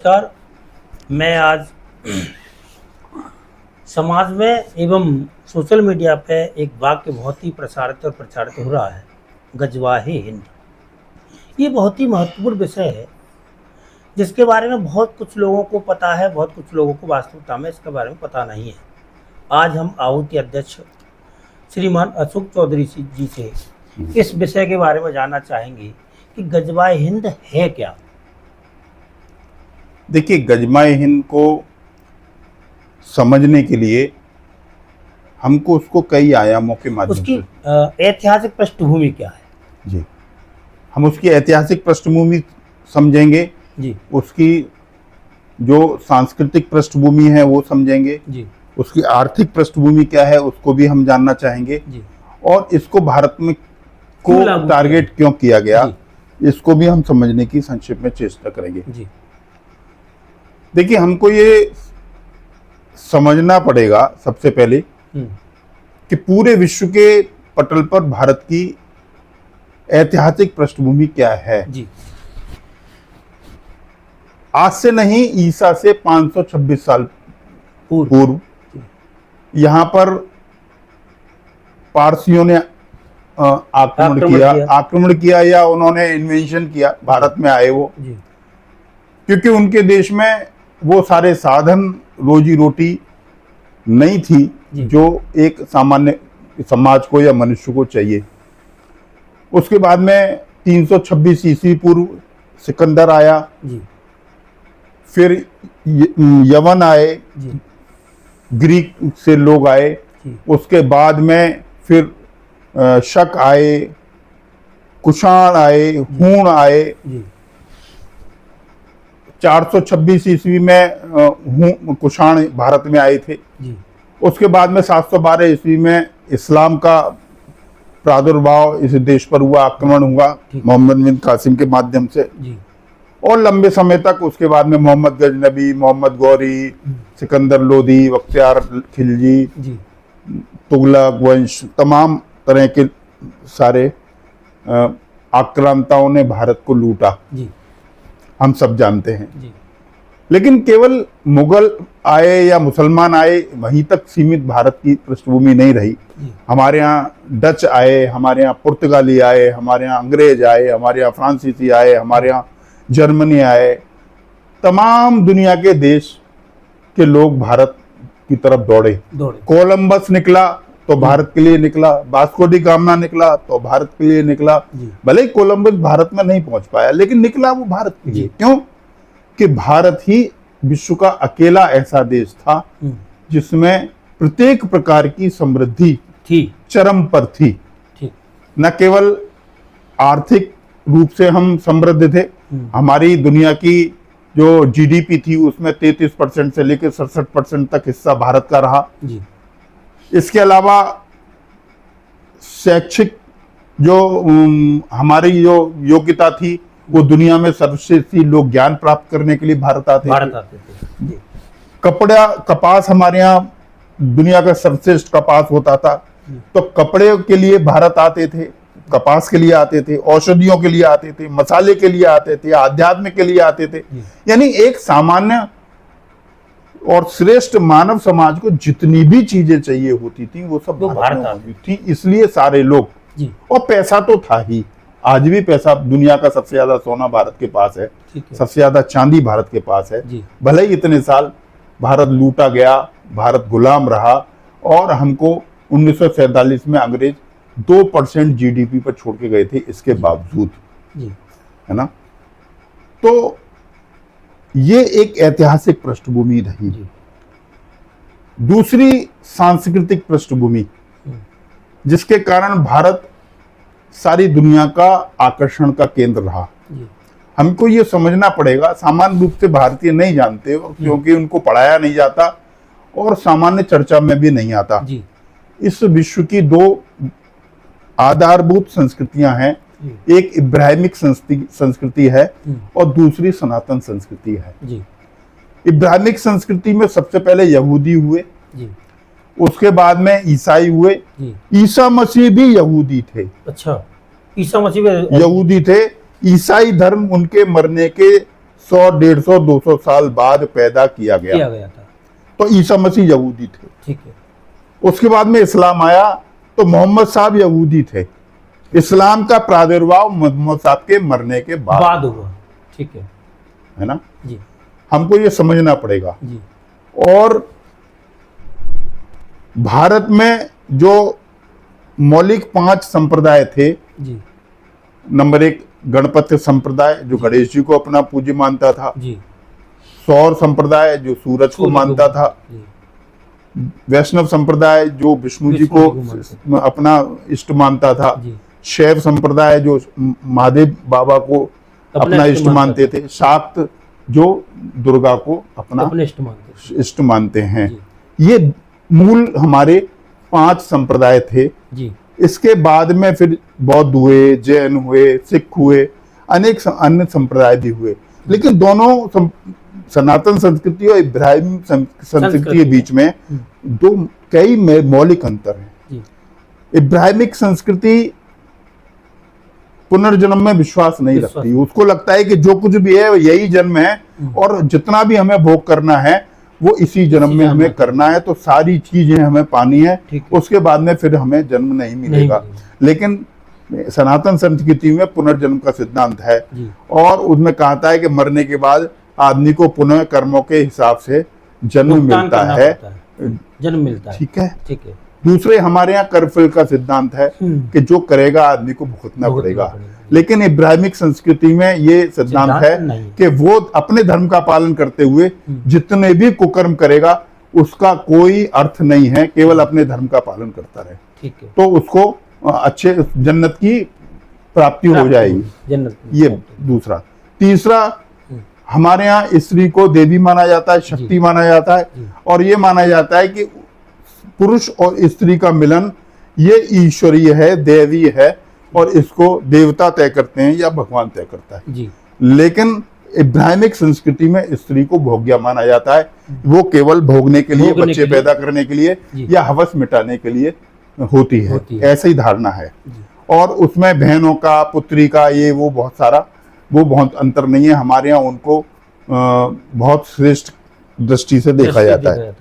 Sir, मैं आज समाज में एवं सोशल मीडिया पे एक वाक्य बहुत ही प्रसारित और प्रचारित हो रहा है, गजवाहे हिंद। ये बहुत ही महत्वपूर्ण विषय है जिसके बारे में बहुत कुछ लोगों को पता है, बहुत कुछ लोगों को वास्तविकता में इसके बारे में पता नहीं है। आज हम आहू के अध्यक्ष श्रीमान अशोक चौधरी जी से इस विषय के बारे में जानना चाहेंगे कि गजवाए हिंद है क्या। देखिए, गजवाए हिंद को समझने के लिए हमको उसको कई आयामों के माध्यम उसकी ऐतिहासिक पृष्ठभूमि क्या है? जी, हम उसकी ऐतिहासिक पृष्ठभूमि समझेंगे जी, उसकी जो सांस्कृतिक पृष्ठभूमि है वो समझेंगे जी, उसकी आर्थिक पृष्ठभूमि क्या है उसको भी हम जानना चाहेंगे जी, और इसको भारत में क्यों लागू को टारगेट क्यों किया गया जी, इसको भी हम समझने की संक्षिप्त में चेष्टा करेंगे। जी, देखिए, हमको ये समझना पड़ेगा सबसे पहले कि पूरे विश्व के पटल पर भारत की ऐतिहासिक पृष्ठभूमि क्या है। जी, आज से नहीं, ईसा से 526 साल पूर्व यहाँ पर पारसियों ने आक्रमण किया या उन्होंने इन्वेंशन किया, भारत में आए वो, क्योंकि उनके देश में वो सारे साधन रोजी रोटी नहीं थी जो एक सामान्य समाज को या मनुष्य को चाहिए। उसके बाद में 326 ईस्वी पूर्व सिकंदर आया, फिर यवन आए, ग्रीक से लोग आए, उसके बाद में फिर शक आए, कुषाण आए, हूण आए। 426 ईस्वी में कुषाण भारत में आए थे। उसके बाद में 712 ईस्वी में इस्लाम का प्रादुर्भाव इस देश पर हुआ, आक्रमण हुआ मोहम्मद बिन कासिम के माध्यम से, और लंबे समय तक उसके बाद में मोहम्मद गजनबी, मोहम्मद गौरी, सिकंदर लोदी, बख्तियार खिलजी, तुगलक वंश, तमाम तरह के सारे आक्रांताओं ने भारत को लूटा, हम सब जानते हैं। लेकिन केवल मुगल आए या मुसलमान आए वहीं तक सीमित भारत की पृष्ठभूमि नहीं रही। हमारे यहाँ डच आए, हमारे यहाँ पुर्तगाली आए, हमारे यहाँ अंग्रेज आए, हमारे यहाँ फ्रांसीसी आए, हमारे यहाँ जर्मनी आए, तमाम दुनिया के देश के लोग भारत की तरफ दौड़े। कोलंबस निकला तो भारत के लिए निकला, वास्को डी गामा निकला तो भारत के लिए निकला। भले ही कोलंबस भारत में नहीं पहुंच पाया, लेकिन निकला वो भारत के लिए। क्यों? कि भारत ही विश्व का अकेला ऐसा देश था जिसमें प्रत्येक प्रकार की समृद्धि चरम पर थी। न केवल आर्थिक रूप से हम समृद्ध थे, हमारी दुनिया की जो जीडीपी थी उसमें 33% से लेकर 67% तक हिस्सा भारत का रहा। इसके अलावा शैक्षिक जो हमारी जो योग्यता थी वो दुनिया में सर्वश्रेष्ठ थी, लोग ज्ञान प्राप्त करने के लिए भारत आते थे। कपास हमारे यहाँ दुनिया का सर्वश्रेष्ठ कपास होता था, तो कपड़े के लिए भारत आते थे, कपास के लिए आते थे, औषधियों के लिए आते थे, मसाले के लिए आते थे, आध्यात्म के लिए आते थे। यानी एक सामान्य और श्रेष्ठ मानव समाज को जितनी भी चीजें चाहिए होती थी वो सब भारत में मौजूद थी। इसलिए सारे लोग, और पैसा तो था ही, आज भी पैसा, दुनिया का सबसे ज्यादा सोना भारत के पास है, सबसे ज्यादा चांदी भारत के पास है। भले ही इतने साल भारत लूटा गया, भारत गुलाम रहा, और हमको 1947 में अंग्रेज 2% जीडीपी पर छोड़ के गए थे, इसके बावजूद, है ना। तो ये एक ऐतिहासिक पृष्ठभूमि रही। दूसरी सांस्कृतिक पृष्ठभूमि जिसके कारण भारत सारी दुनिया का आकर्षण का केंद्र रहा। हमको ये समझना पड़ेगा, सामान्य रूप से भारतीय नहीं जानते क्योंकि उनको पढ़ाया नहीं जाता और सामान्य चर्चा में भी नहीं आता। इस विश्व की दो आधारभूत संस्कृतियां हैं, एक इब्राहिमिक संस्कृति है और दूसरी सनातन संस्कृति है। इब्राहिमिक संस्कृति में सबसे पहले यहूदी हुए, उसके बाद में ईसाई हुए। ईसा मसीह भी यहूदी थे। अच्छा, ईसा मसीह यहूदी थे। ईसाई धर्म उनके मरने के 100, 150, 200 साल बाद पैदा किया गया था। तो ईसा मसीह यहूदी थे। ठीक है। उसके बाद में इस्लाम आया तो मोहम्मद साहब यहूदी थे। इस्लाम का प्रादुर्भाव मोहम्मद साहब के मरने के बाद हुआ। ठीक है ना जी। हमको ये समझना पड़ेगा जी। और भारत में जो मौलिक 5 संप्रदाय थे जी। नंबर 1 गणपति संप्रदाय जो गणेश जी को अपना पूज्य मानता था जी। सौर संप्रदाय जो सूरज को मानता था जी। वैष्णव संप्रदाय जो विष्णु जी को अपना इष्ट मानता था जी। शैव संप्रदाय जो महादेव बाबा को अपना इष्ट मानते थे शाक्त जो दुर्गा को अपना इष्ट मानते हैं ये मूल हमारे 5 संप्रदाय थे जी। इसके बाद में फिर बौद्ध हुए जैन हुए सिख हुए अनेक अन्य संप्रदाय भी हुए लेकिन दोनों सनातन संस्कृति और इब्राहिम संस्कृति के बीच में कई मौलिक अंतर हैं। इब्राहिमिक संस्कृति पुनर्जन्म में विश्वास नहीं रखती उसको लगता है कि जो कुछ भी है यही जन्म है और जितना भी हमें भोग करना है वो इसी जन्म में हमें करना है तो सारी चीजें हमें पानी है उसके बाद में फिर हमें जन्म नहीं मिलेगा। लेकिन सनातन संस्कृति में पुनर्जन्म का सिद्धांत है और उसमें कहता है कि मरने के बाद आदमी को पुनः कर्मों के हिसाब से जन्म मिलता है। ठीक है। दूसरे हमारे यहाँ कर्मफल का सिद्धांत है कि जो करेगा आदमी को भुगतना पड़ेगा लेकिन इब्राहिमिक संस्कृति में ये सिद्धांत है कि वो अपने धर्म का पालन करते हुए जितने भी कुकर्म करेगा उसका कोई अर्थ नहीं है केवल अपने धर्म का पालन करता रहे तो उसको अच्छे जन्नत की प्राप्ति हो जाएगी। ये दूसरा। तीसरा हमारे यहाँ स्त्री को देवी माना जाता है शक्ति माना जाता है और ये माना जाता है कि पुरुष और स्त्री का मिलन ये ईश्वरीय है दैवी है और इसको देवता तय करते हैं या भगवान तय करता है जी। लेकिन इब्राहिमिक संस्कृति में स्त्री को भोग्या माना जाता है वो केवल भोगने के लिए बच्चे पैदा करने के लिए या हवस मिटाने के लिए होती है। ऐसा ही धारणा है और उसमें बहनों का पुत्री का ये वो बहुत अंतर नहीं है। हमारे यहाँ उनको बहुत श्रेष्ठ दृष्टि से देखा जाता है।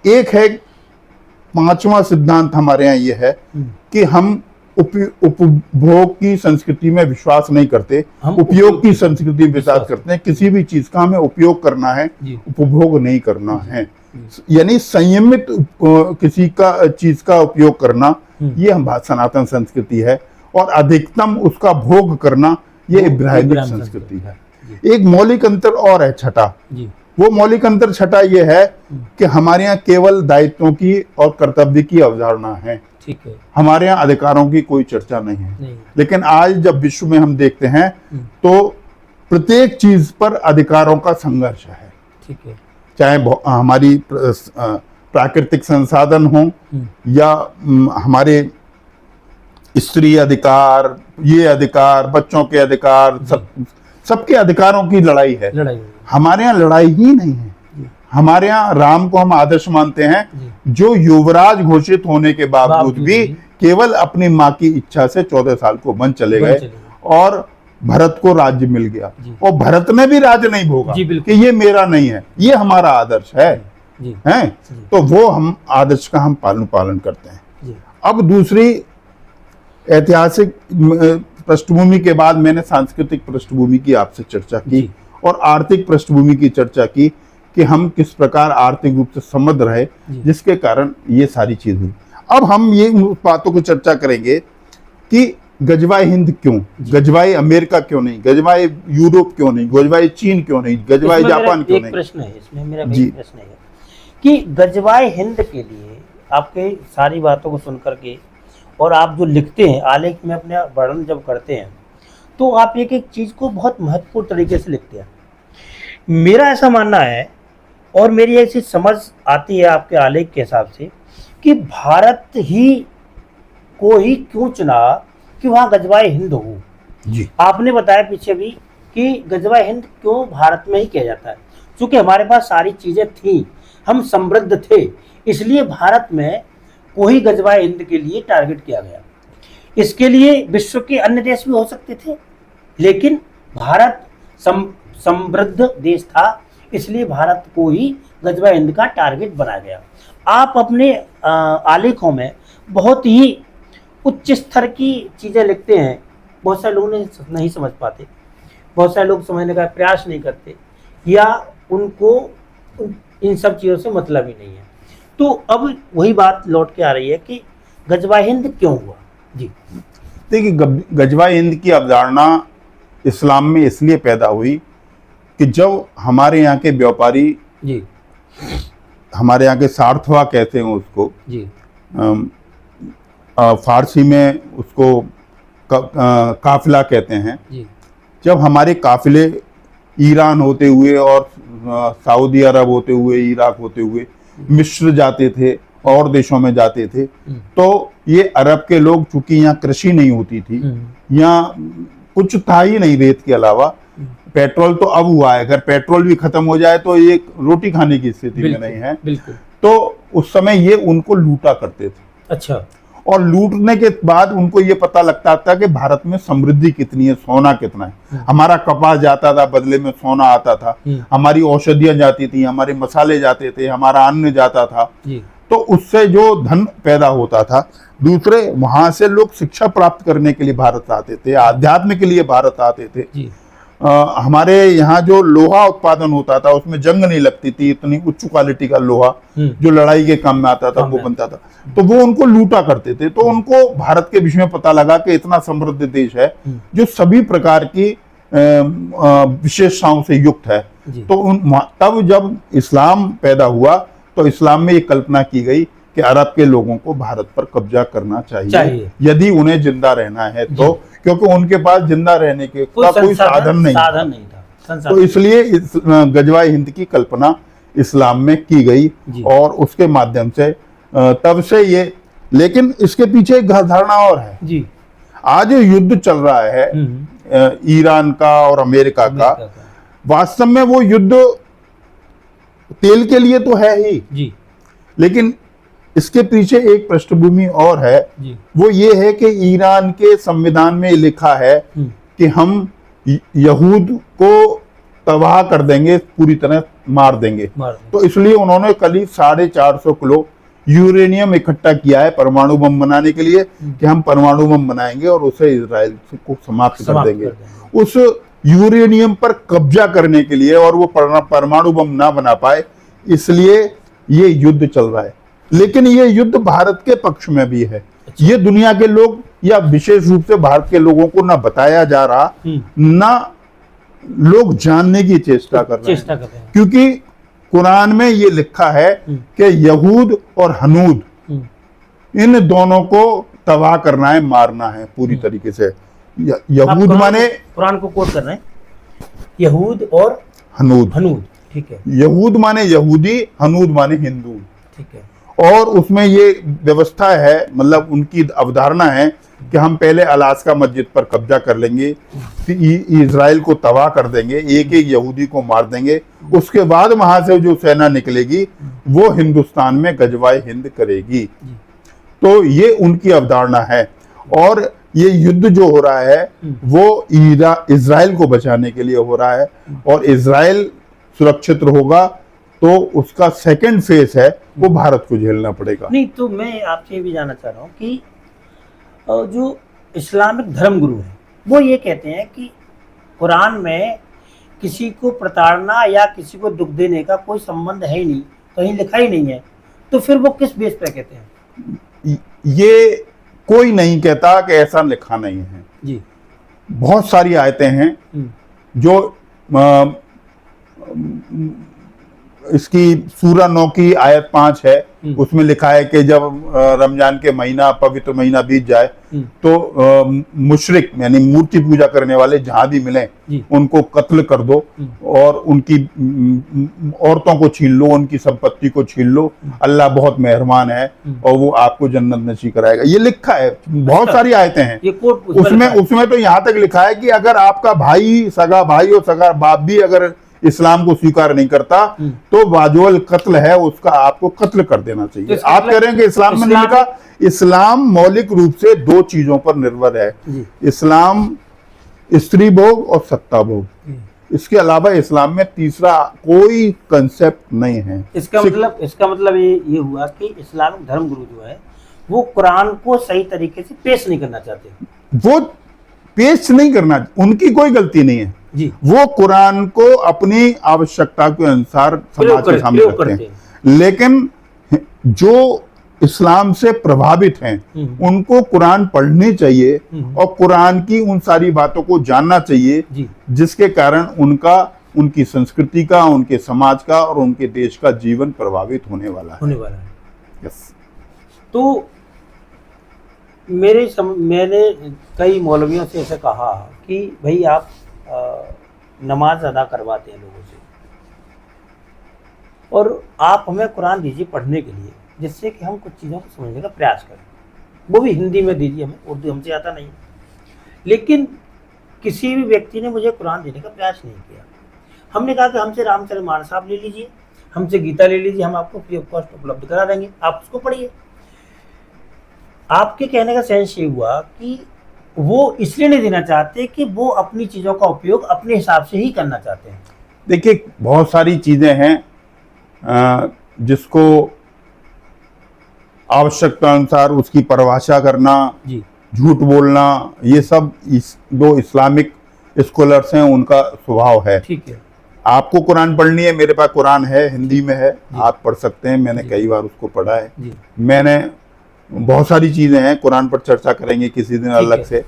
एक है 5वां सिद्धांत हमारे यहाँ ये है कि हम उपभोग की संस्कृति में विश्वास नहीं करते उपयोग की संस्कृति में विश्वास करते हैं। किसी भी चीज का हमें उपयोग करना है उपभोग नहीं करना है यानी संयमित किसी का चीज का उपयोग करना ये हम सनातन संस्कृति है और अधिकतम उसका भोग करना ये इब्राहिमिक संस्कृति है। एक मौलिक अंतर और है छठा वो मौलिक अंतर छठा ये है कि हमारे यहाँ केवल दायित्वों की और कर्तव्य की अवधारणा है। ठीक है। हमारे यहाँ अधिकारों की कोई चर्चा नहीं है लेकिन आज जब विश्व में हम देखते हैं तो प्रत्येक चीज पर अधिकारों का संघर्ष है। ठीक है। चाहे हमारी प्राकृतिक संसाधन हो या हमारे स्त्री अधिकार ये अधिकार बच्चों के अधिकार सबके अधिकारों की लड़ाई है। हमारे यहाँ लड़ाई ही नहीं है। हमारे यहाँ राम को हम आदर्श मानते हैं जो युवराज घोषित होने के बावजूद भी केवल अपनी माँ की इच्छा से 14 साल को वन चले गए और भरत को राज्य मिल गया और भरत ने भी राज्य नहीं भोगा कि ये मेरा नहीं है ये हमारा आदर्श है तो वो हम आदर्श का हम पालन करते हैं। अब दूसरी ऐतिहासिक पृष्ठभूमि के बाद मैंने सांस्कृतिक पृष्ठभूमि की आपसे चर्चा की और आर्थिक पृष्ठभूमि की चर्चा की कि हम किस प्रकार आर्थिक रूप से समृद्ध रहे जिसके कारण ये सारी चीज हुई। अब हम ये बातों को चर्चा करेंगे कि गजवाए हिंद क्यों गजवाए अमेरिका क्यों नहीं गजवाए यूरोप क्यों नहीं गजवाए चीन क्यों नहीं गजवाए जापान क्यों नहीं। प्रश्न है इसमें मेरा प्रश्न है कि गजवाए हिंद के लिए आपके सारी बातों को सुन करके और आप जो लिखते हैं आलेख में अपने वर्णन जब करते हैं तो आप एक एक चीज़ को बहुत महत्वपूर्ण तरीके से लिखते हैं। मेरा ऐसा मानना है और मेरी ऐसी समझ आती है आपके आलेख के हिसाब से कि भारत ही को ही क्यों चुना कि वहाँ गजवाए हिंद हो जी। आपने बताया पीछे भी कि गजवाए हिंद क्यों भारत में ही किया जाता है क्योंकि हमारे पास सारी चीज़ें थी हम समृद्ध थे इसलिए भारत में को ही गजवाए हिंद के लिए टारगेट किया गया। इसके लिए विश्व के अन्य देश भी हो सकते थे लेकिन भारत समृद्ध देश था, इसलिए भारत को ही गजवा हिंद का टारगेट बनाया गया। आप अपने आलेखों में बहुत ही उच्च स्तर की चीज़ें लिखते हैं, बहुत सारे लोग नहीं समझ पाते, बहुत सारे लोग समझने का प्रयास नहीं करते, या उनको इन सब चीज़ों से मतलब ही नहीं है। तो अब वही बात लौट के आ रही है कि गजवा हिंद क्यों हुआ। जी देखिए, गजवा हिंद की अवधारणा इस्लाम में इसलिए पैदा हुई कि जब हमारे यहाँ के व्यापारी, जी हमारे यहाँ के सार्थवा कहते हैं उसको, जी फारसी में उसको काफिला कहते हैं। जी जब हमारे काफिले ईरान होते हुए और सऊदी अरब होते हुए, इराक होते हुए मिस्र जाते थे और देशों में जाते थे, तो ये अरब के लोग, चूंकि यहाँ कृषि नहीं होती थी, यहाँ कुछ था ही नहीं रेत के अलावा, पेट्रोल तो अब हुआ है, अगर पेट्रोल भी खत्म हो जाए तो ये रोटी खाने की स्थिति में नहीं है। बिल्कुल। तो उस समय ये उनको लूटा करते थे। अच्छा। और लूटने के बाद उनको ये पता लगता था कि भारत में समृद्धि कितनी है, सोना कितना है। हमारा कपास जाता था, बदले में सोना आता था, हमारी औषधियां जाती थी, हमारे मसाले जाते थे, हमारा अन्न जाता था, तो उससे जो धन पैदा होता था। दूसरे, वहां से लोग शिक्षा प्राप्त करने के लिए भारत आते थे, आध्यात्म के लिए भारत आते थे। हमारे यहाँ जो लोहा उत्पादन होता था उसमें जंग नहीं लगती थी, इतनी उच्च क्वालिटी का लोहा जो लड़ाई के काम में आता था वो बनता था, तो वो उनको लूटा करते थे। तो उनको भारत के विषय में पता लगा कि इतना समृद्ध देश है जो सभी प्रकार की विशेषताओं से युक्त है। तो तब जब इस्लाम पैदा हुआ तो इस्लाम में ये कल्पना की गई कि अरब के लोगों को भारत पर कब्जा करना चाहिए यदि उन्हें जिंदा रहना है तो, क्योंकि उनके पास जिंदा रहने के कोई साधन नहीं था। तो इसलिए गजवा हिंद की कल्पना इस्लाम में की गई और उसके माध्यम से तब से ये, लेकिन इसके पीछे एक धारणा और है जी। आज युद्ध चल रहा है ईरान का और अमेरिका का, वास्तव में वो युद्ध तेल के लिए तो है ही जी, लेकिन इसके पीछे एक पृष्ठभूमि और है जी। वो ये है कि ईरान के संविधान में लिखा है कि हम यहूद को तबाह कर देंगे, पूरी तरह मार देंगे। तो इसलिए उन्होंने करीब 450 किलो यूरेनियम इकट्ठा किया है परमाणु बम बनाने के लिए कि हम परमाणु बम बनाएंगे और उसे इजराइल को समाप्त कर देंगे। उस यूरेनियम पर कब्जा करने के लिए और वो परमाणु बम ना बना पाए, इसलिए ये युद्ध चल रहा है। लेकिन ये युद्ध भारत के पक्ष में भी है। ये दुनिया के लोग या विशेष रूप से भारत के लोगों को ना बताया जा रहा, ना लोग जानने की चेष्टा कर रहे हैं, क्योंकि कुरान में ये लिखा है कि यहूद और हनूद इन दोनों को तबाह करना है, मारना है पूरी तरीके से। यहूद माने, कुरान को कोट कर रहे हैं, यहूद और हनूद, ठीक है। यहूद माने यहूदी, हनूद माने हिंदू, ठीक है। और उसमें ये व्यवस्था है, मतलब उनकी अवधारणा है कि हम पहले अलास्का मस्जिद पर कब्जा कर लेंगे, इजराइल को तबाह कर देंगे, एक एक यहूदी को मार देंगे, उसके बाद वहां से जो सेना निकलेगी वो हिंदुस्तान में गजवाए हिंद करेगी। तो ये उनकी अवधारणा है। और ये युद्ध जो हो रहा है वो इजराइल को बचाने के लिए हो रहा है, और इजराइल सुरक्षित होगा तो उसका सेकंड फेज है वो भारत को झेलना पड़ेगा। नहीं, तो मैं आपसे भी जानना चाह रहा हूँ कि जो इस्लामिक धर्मगुरु हैं वो ये कहते हैं कि कुरान में किसी को प्रताड़ना या किसी को दुख देने का कोई संबंध है ही नहीं, कहीं लिखा ही नहीं है, तो फिर वो किस बेस पे कहते हैं? ये कोई नहीं कहता कि ऐसा लिखा नहीं है जी। बहुत सारी आयतें हैं जो इसकी सूरा 9 की आयत 5 है, उसमें लिखा है कि जब रमजान के महीना, पवित्र महीना बीत जाए तो मुशरिक यानी मूर्ति पूजा करने वाले जहां भी मिले उनको कत्ल कर दो और उनकी औरतों को छीन लो, उनकी संपत्ति को छीन लो, अल्लाह बहुत मेहरबान है और वो आपको जन्नत नसीब कराएगा। ये लिखा है, बहुत सारी आयतें हैं उसमें तो यहाँ तक लिखा है कि अगर आपका भाई, सगा भाई और सगा बाप भी अगर इस्लाम को स्वीकार नहीं करता तो वाजुअल कत्ल है, उसका आपको कत्ल कर देना चाहिए। तो आप कह रहे हैं कि इस्लाम में नहीं लिखा। इस्लाम मौलिक रूप से 2 चीजों पर निर्भर है, इस्लाम स्त्री भोग और सत्ता भोग। इसके अलावा इस्लाम में तीसरा कोई कंसेप्ट नहीं है। इसका मतलब ये हुआ कि इस्लामिक धर्म गुरु जो है वो कुरान को सही तरीके से पेश नहीं करना चाहते। वो पेश नहीं करना, उनकी कोई गलती नहीं है जी। वो कुरान को अपनी आवश्यकता के अनुसार समाज के सामने रखते हैं, लेकिन जो इस्लाम से प्रभावित हैं उनको कुरान पढ़नी चाहिए और कुरान की उन सारी बातों को जानना चाहिए जिसके कारण उनकी संस्कृति का, उनके समाज का और उनके देश का जीवन प्रभावित होने वाला है। यस। तो मैंने कई मौलवियों से ऐसे कहा कि भाई आप नमाज अदा करवाते हैं लोगों से और आप हमें कुरान दीजिए पढ़ने के लिए, जिससे कि हम कुछ चीज़ों को समझने का प्रयास करें, वो भी हिंदी में दीजिए, हमें उर्दू हमसे आता नहीं। लेकिन किसी भी व्यक्ति ने मुझे कुरान देने का प्रयास नहीं किया। हमने कहा कि हमसे रामचरितमानस साहब ले लीजिए, हमसे गीता ले लीजिए, हम आपको फ्री ऑफ कॉस्ट उपलब्ध करा देंगे, आप उसको पढ़िए। आपके कहने का सेंस ये हुआ कि वो इसलिए नहीं देना चाहते कि वो अपनी चीज़ों का उपयोग अपने हिसाब से ही करना चाहते हैं। देखिए, बहुत सारी चीज़ें हैं जिसको आवश्यकता अनुसार उसकी परिभाषा करना, झूठ बोलना, ये सब दो इस्लामिक स्कॉलर्स हैं उनका स्वभाव है। ठीक है। आपको कुरान पढ़नी है, मेरे पास कुरान है, हिंदी में है, आप पढ़ सकते हैं, मैंने कई बार उसको पढ़ा है। मैंने बहुत सारी चीजें हैं, कुरान पर चर्चा करेंगे किसी दिन अलग से।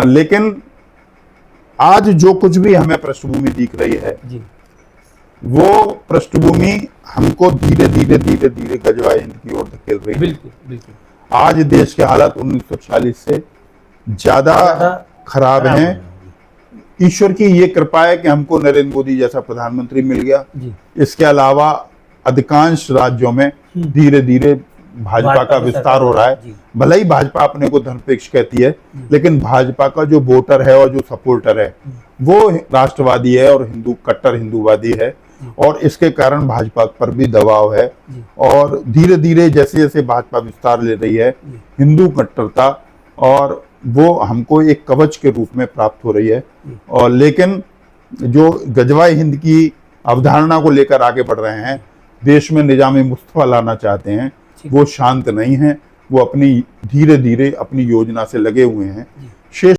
लेकिन आज जो कुछ भी हमें पृष्ठभूमि दिख रही है वो पृष्ठभूमि हमको धीरे धीरे गजवाए हिंद की ओर धकेल रही है। बिल्कुल। आज देश के हालात 1940 से ज्यादा खराब हैं। ईश्वर की ये कृपा है कि हमको नरेंद्र मोदी जैसा प्रधानमंत्री मिल गया। इसके अलावा अधिकांश राज्यों में धीरे धीरे भाजपा का विस्तार हो रहा है। भले ही भाजपा अपने को धर्मनिरपेक्ष कहती है, लेकिन भाजपा का जो वोटर है और जो सपोर्टर है वो राष्ट्रवादी है और कट्टर हिंदूवादी है, और इसके कारण भाजपा पर भी दबाव है। और धीरे धीरे जैसे जैसे भाजपा विस्तार ले रही है, हिंदू कट्टरता और वो हमको एक कवच के रूप में प्राप्त हो रही है। और लेकिन जो गजवाए हिंद की अवधारणा को लेकर आगे बढ़ रहे हैं, देश में निजाम मुस्तफा लाना चाहते हैं, वो शांत नहीं है। वो धीरे धीरे अपनी योजना से लगे हुए हैं। शेष